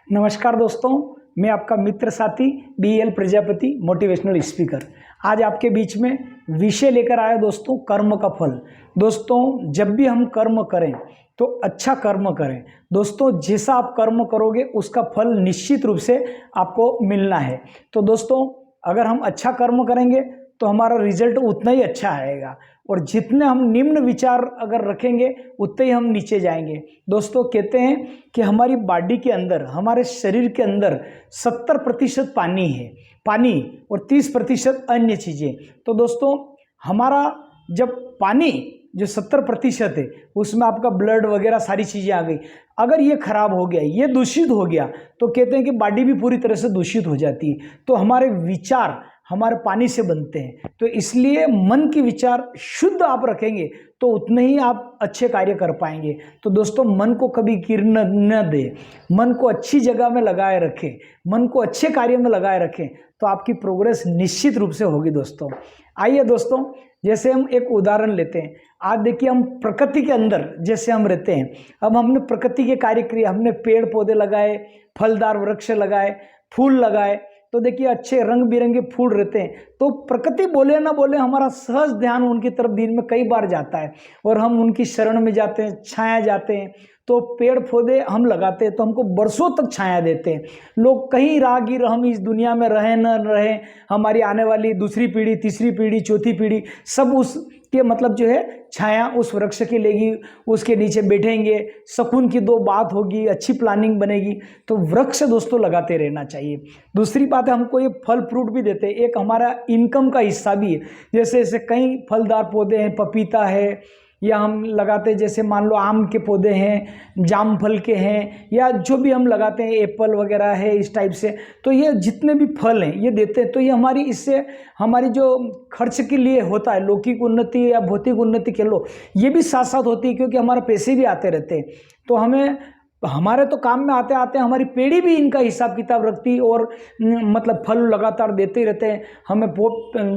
नमस्कार दोस्तों, मैं आपका मित्र साथी BL प्रजापति मोटिवेशनल स्पीकर। आज आपके बीच में विषय लेकर आया दोस्तों, कर्म का फल। दोस्तों, जब भी हम कर्म करें तो अच्छा कर्म करें। दोस्तों, जैसा आप कर्म करोगे उसका फल निश्चित रूप से आपको मिलना है। तो दोस्तों, अगर हम अच्छा कर्म करेंगे तो हमारा रिजल्ट उतना ही अच्छा आएगा, और जितने हम निम्न विचार अगर रखेंगे उतने ही हम नीचे जाएंगे। दोस्तों, कहते हैं कि हमारी बॉडी के अंदर, हमारे शरीर के अंदर 70% पानी है, पानी, और 30% अन्य चीज़ें। तो दोस्तों, हमारा जब पानी जो 70% है उसमें आपका ब्लड वगैरह सारी चीज़ें आ गई, अगर ये खराब हो गया, ये दूषित हो गया, तो कहते हैं कि बॉडी भी पूरी तरह से दूषित हो जाती है। तो हमारे विचार हमारे पानी से बनते हैं, तो इसलिए मन के विचार शुद्ध आप रखेंगे तो उतने ही आप अच्छे कार्य कर पाएंगे। तो दोस्तों, मन को कभी गिरने न दे, मन को अच्छी जगह में लगाए रखें, मन को अच्छे कार्य में लगाए रखें, तो आपकी प्रोग्रेस निश्चित रूप से होगी। दोस्तों, आइए दोस्तों, जैसे हम एक उदाहरण लेते हैं। आज देखिए, हम प्रकृति के अंदर जैसे हम रहते हैं, अब हमने प्रकृति के कार्य किए, हमने पेड़ पौधे लगाए, फलदार वृक्ष लगाए, फूल लगाए, तो देखिए अच्छे रंग बिरंगे फूल रहते हैं। तो प्रकृति बोले ना बोले, हमारा सहज ध्यान उनकी तरफ दिन में कई बार जाता है, और हम उनकी शरण में जाते हैं, छाया जाते हैं। तो पेड़ पौधे हम लगाते हैं तो हमको बरसों तक छाया देते हैं। लोग कहीं राहगीर हम इस दुनिया में रहें न रहें, हमारी आने वाली दूसरी पीढ़ी, तीसरी पीढ़ी, चौथी पीढ़ी सब उस के मतलब जो है छाया उस वृक्ष की लेगी, उसके नीचे बैठेंगे, सुकून की दो बात होगी, अच्छी प्लानिंग बनेगी। तो वृक्ष दोस्तों लगाते रहना चाहिए। दूसरी बात है, हमको ये फल फ्रूट भी देते हैं, एक हमारा इनकम का हिस्सा भी है। जैसे जैसे कई फलदार पौधे हैं, पपीता है, या हम लगाते हैं जैसे मान लो आम के पौधे हैं, जाम फल के हैं, या जो भी हम लगाते हैं एप्पल वगैरह है, इस टाइप से। तो ये जितने भी फल हैं ये देते हैं, तो ये हमारी, इससे हमारी जो खर्च के लिए होता है, लौकिक उन्नति या भौतिक उन्नति कह लो, ये भी साथ साथ होती है, क्योंकि हमारे पैसे भी आते रहते हैं। तो हमें हमारे तो काम में आते आते हमारी पीढ़ी भी इनका हिसाब किताब रखती, और मतलब फल लगातार देते ही रहते हैं हमें।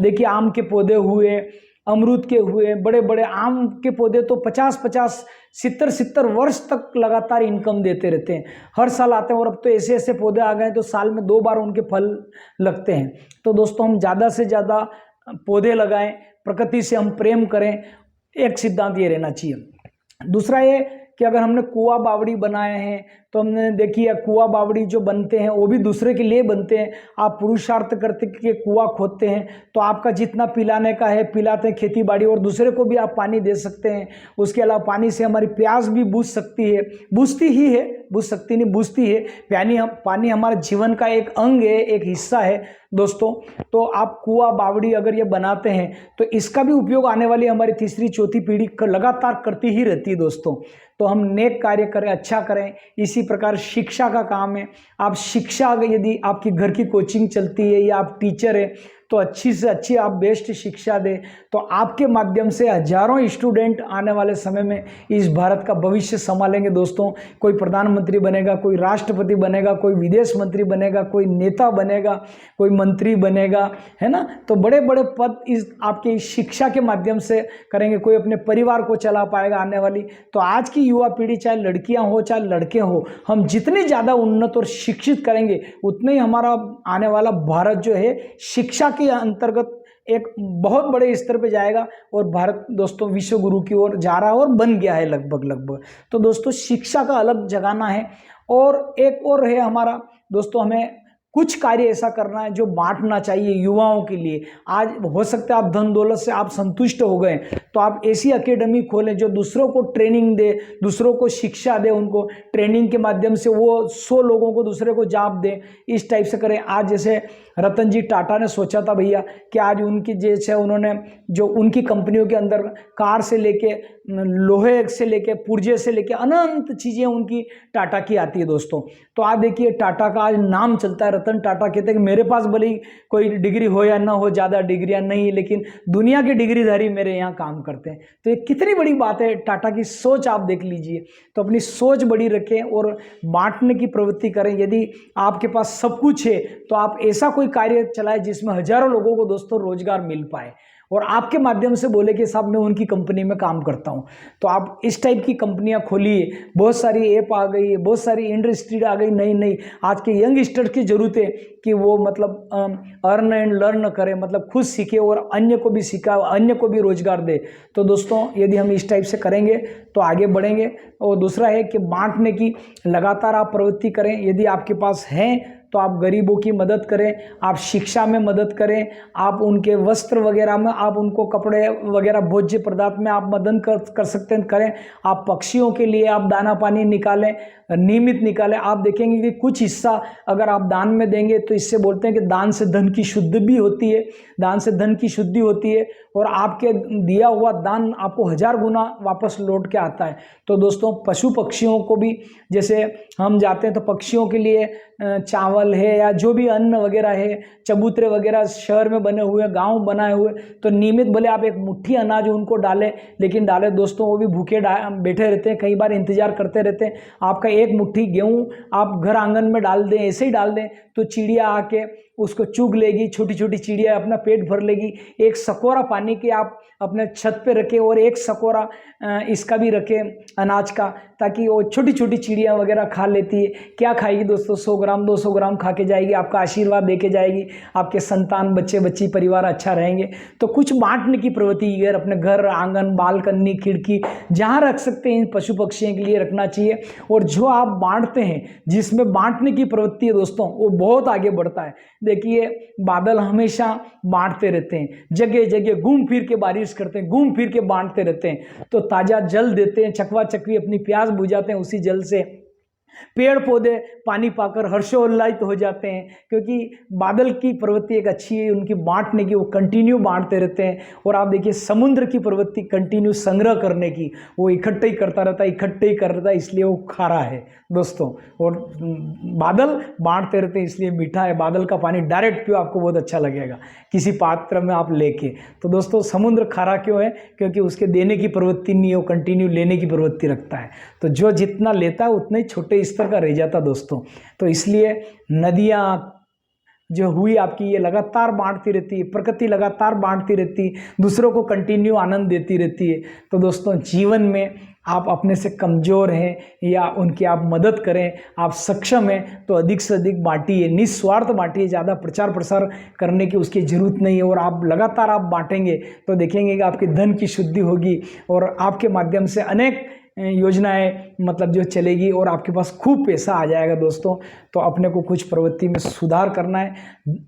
देखिए, आम के पौधे हुए, अमरूद के हुए, बड़े बड़े आम के पौधे तो 50-50, 70-70 वर्ष तक लगातार इनकम देते रहते हैं, हर साल आते हैं। और अब तो ऐसे ऐसे पौधे आ गए तो साल में 2 बार उनके फल लगते हैं। तो दोस्तों, हम ज़्यादा से ज़्यादा पौधे लगाएं, प्रकृति से हम प्रेम करें, एक सिद्धांत ये रहना चाहिए। दूसरा ये कि अगर हमने कुआं बावड़ी बनाए हैं तो हमने देखिए, कुआं बावड़ी जो बनते हैं वो भी दूसरे के लिए बनते हैं। आप पुरुषार्थ करते के कुआं खोदते हैं तो आपका जितना पिलाने का है पिलाते हैं, खेती बाड़ी, और दूसरे को भी आप पानी दे सकते हैं। उसके अलावा पानी से हमारी प्यास भी बुझ सकती है, बुझती ही है, बुझ सकती नहीं, बुझती है। पानी हमारे जीवन का एक अंग है, एक हिस्सा है दोस्तों। तो आप कुआं बावड़ी अगर ये बनाते हैं तो इसका भी उपयोग आने वाली हमारी तीसरी चौथी पीढ़ी लगातार करती ही रहती है दोस्तों। तो हम नेक कार्य करें, अच्छा करें। इसी प्रकार शिक्षा का काम है। आप शिक्षा, यदि आपकी घर की कोचिंग चलती है या आप टीचर है तो अच्छी से अच्छी आप बेस्ट शिक्षा दें, तो आपके माध्यम से हजारों स्टूडेंट आने वाले समय में इस भारत का भविष्य संभालेंगे दोस्तों। कोई प्रधानमंत्री बनेगा, कोई राष्ट्रपति बनेगा, कोई विदेश मंत्री बनेगा, कोई नेता बनेगा, कोई मंत्री बनेगा, है ना। तो बड़े बड़े पद इस आपके इस शिक्षा के माध्यम से करेंगे। कोई अपने परिवार को चला पाएगा आने वाली। तो आज की युवा पीढ़ी, चाहे लड़कियां हो चाहे लड़के हो, हम जितनी ज़्यादा उन्नत और शिक्षित करेंगे उतने ही हमारा आने वाला भारत जो है शिक्षा के अंतर्गत एक बहुत बड़े स्तर पे जाएगा। और भारत दोस्तों विश्व गुरु की ओर जा रहा है और बन गया है लगभग। तो दोस्तों, शिक्षा का अलग जगाना है। और एक और है हमारा दोस्तों, हमें कुछ कार्य ऐसा करना है जो बांटना चाहिए युवाओं के लिए। आज हो सकता है आप धन दौलत से आप संतुष्ट हो गए, तो आप ऐसी एकेडमी खोलें जो दूसरों को ट्रेनिंग दे, दूसरों को शिक्षा दे, उनको ट्रेनिंग के माध्यम से वो 100 लोगों को दूसरे को जॉब दे, इस टाइप से करें। आज जैसे रतन जी टाटा ने सोचा था भैया कि आज उनकी जैसे उन्होंने जो उनकी कंपनियों के अंदर कार से लेके, लोहे से लेके, पुर्जे से लेके अनंत चीज़ें उनकी टाटा की आती है दोस्तों। तो आज देखिए, टाटा का आज नाम चलता है। रतन टाटा कहते हैं कि मेरे पास भले ही कोई डिग्री हो या ना हो, ज़्यादा डिग्रियां नहीं, लेकिन दुनिया के डिग्रीधारी मेरे यहाँ काम करते हैं। तो ये कितनी बड़ी बात है। टाटा की सोच आप देख लीजिए। तो अपनी सोच बड़ी रखें और बांटने की प्रवृत्ति करें। यदि आपके पास सब कुछ है तो आप ऐसा कोई कार्य चलाएं जिसमें हजारों लोगों को दोस्तों रोजगार मिल पाए। और आपके माध्यम से बोले कि साहब मैं उनकी कंपनी में काम करता हूं, तो आप इस टाइप की कंपनियां खोलिए। बहुत सारी ऐप आ गई है, बहुत सारी इंडस्ट्री आ गई नई नई। आज के यंगस्टर की जरूरत है कि वो मतलब अर्न एंड लर्न करे, मतलब खुद सीखे और अन्य को भी सिखा, अन्य को भी रोजगार दे। तो दोस्तों यदि हम इस टाइप से करेंगे तो आगे बढ़ेंगे। और दूसरा है कि बांटने की लगातार आप प्रवृत्ति करें। यदि आपके पास है तो आप गरीबों की मदद करें, आप शिक्षा में मदद करें, आप उनके वस्त्र वगैरह में, आप उनको कपड़े वगैरह भोज्य पदार्थ में आप मदद कर सकते हैं, करें। आप पक्षियों के लिए आप दाना पानी निकालें, नियमित निकालें। आप देखेंगे कि कुछ हिस्सा अगर आप दान में देंगे तो इससे बोलते हैं कि दान से धन की शुद्धि भी होती है, दान से धन की शुद्धि होती है और आपके दिया हुआ दान आपको 1000 गुना वापस लौट के आता है। तो दोस्तों पशु पक्षियों को भी, जैसे हम जाते हैं तो पक्षियों के लिए चावल है या जो भी अन्न वगैरह है, चबूतरे वगैरह शहर में बने हुए, गांव बनाए हुए, तो नियमित भले आप एक मुट्ठी अनाज उनको डालें, लेकिन डालें दोस्तों, वो भी भूखे बैठे रहते हैं, कई बार इंतजार करते रहते हैं। आपका एक मुट्ठी गेहूं आप घर आंगन में डाल दें, ऐसे ही डाल दें तो चिड़िया आके उसको चुग लेगी, छोटी छोटी चिड़िया अपना पेट भर लेगी। एक सकोरा पानी के आप अपने छत पे रखें और एक सकोरा इसका भी रखें अनाज का, ताकि वो छोटी छोटी चिड़िया वगैरह खा लेती है। क्या खाएगी दोस्तों? 100 ग्राम 200 ग्राम खा के जाएगी, आपका आशीर्वाद दे के जाएगी, आपके संतान बच्चे बच्ची परिवार अच्छा रहेंगे। तो कुछ बांटने की प्रवृत्ति अगर अपने घर आंगन बालकनी खिड़की जहाँ रख सकते हैं इन पशु पक्षियों के लिए रखना चाहिए। और जो आप बांटते हैं, जिसमें बांटने की प्रवृत्ति है दोस्तों, वो बहुत आगे बढ़ता है। देखिए बादल हमेशा बांटते रहते हैं, जगह जगह घूम फिर के बारिश करते हैं, घूम फिर के बांटते रहते हैं, तो ताज़ा जल देते हैं, चकवा चकवी अपनी प्यास बुझाते हैं उसी जल से। पेड़ पौधे पानी पाकर हर्षोल्लासित हो जाते हैं, क्योंकि बादल की प्रवृत्ति एक अच्छी है उनकी बांटने की, वो कंटिन्यू बांटते रहते हैं। और आप देखिए समुद्र की प्रवृत्ति कंटिन्यू संग्रह करने की, वो इकट्ठे ही करता रहता है, इकट्ठे ही कर रहा है, इसलिए वो खारा है दोस्तों। और बादल बांटते रहते हैं इसलिए मीठा है। बादल का पानी डायरेक्ट पियो, आपको बहुत अच्छा लगेगा, किसी पात्र में आप लेके। तो दोस्तों समुद्र खारा क्यों है? क्योंकि उसके देने की प्रवृत्ति नहीं है, वो कंटिन्यू लेने की प्रवृत्ति रखता है। तो जो जितना लेता है उतना ही छोटे स्तर का रह जाता दोस्तों। तो इसलिए नदियाँ जो हुई आपकी, ये लगातार बांटती रहती है, प्रकृति लगातार बांटती रहती है, दूसरों को कंटिन्यू आनंद देती रहती है। तो दोस्तों जीवन में आप अपने से कमज़ोर हैं या उनकी आप मदद करें, आप सक्षम हैं तो अधिक से अधिक बांटिए, निस्वार्थ बांटिए, ज़्यादा प्रचार प्रसार करने की उसकी ज़रूरत नहीं है। और आप लगातार आप बांटेंगे तो देखेंगे कि आपके धन की शुद्धि होगी और आपके माध्यम से अनेक योजनाएं मतलब जो चलेगी और आपके पास खूब पैसा आ जाएगा दोस्तों। तो अपने को कुछ प्रवृत्ति में सुधार करना है।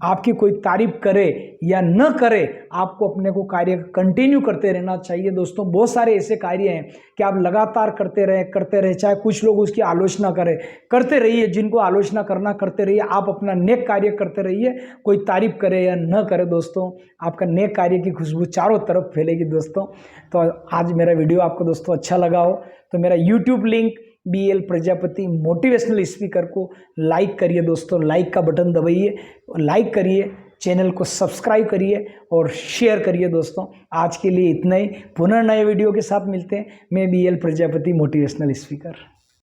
आपकी कोई तारीफ करे या न करे, आपको अपने को कार्य कंटिन्यू करते रहना चाहिए दोस्तों। बहुत सारे ऐसे कार्य हैं कि आप लगातार करते रहे, चाहे कुछ लोग उसकी आलोचना करें, करते रहिए, जिनको आलोचना करना करते रहिए, आप अपना नेक कार्य करते रहिए। कोई तारीफ करे या न करे दोस्तों, आपका नेक कार्य की खुशबू चारों तरफ फैलेगी दोस्तों। तो आज मेरा वीडियो आपको दोस्तों अच्छा लगा हो तो मेरा YouTube link BL Prajapati motivational speaker को लाइक करिए दोस्तों, लाइक का बटन दबाइए, लाइक करिए, चैनल को सब्सक्राइब करिए और शेयर करिए दोस्तों। आज के लिए इतना ही, पुनः नए वीडियो के साथ मिलते हैं। मैं BL प्रजापति मोटिवेशनल स्पीकर।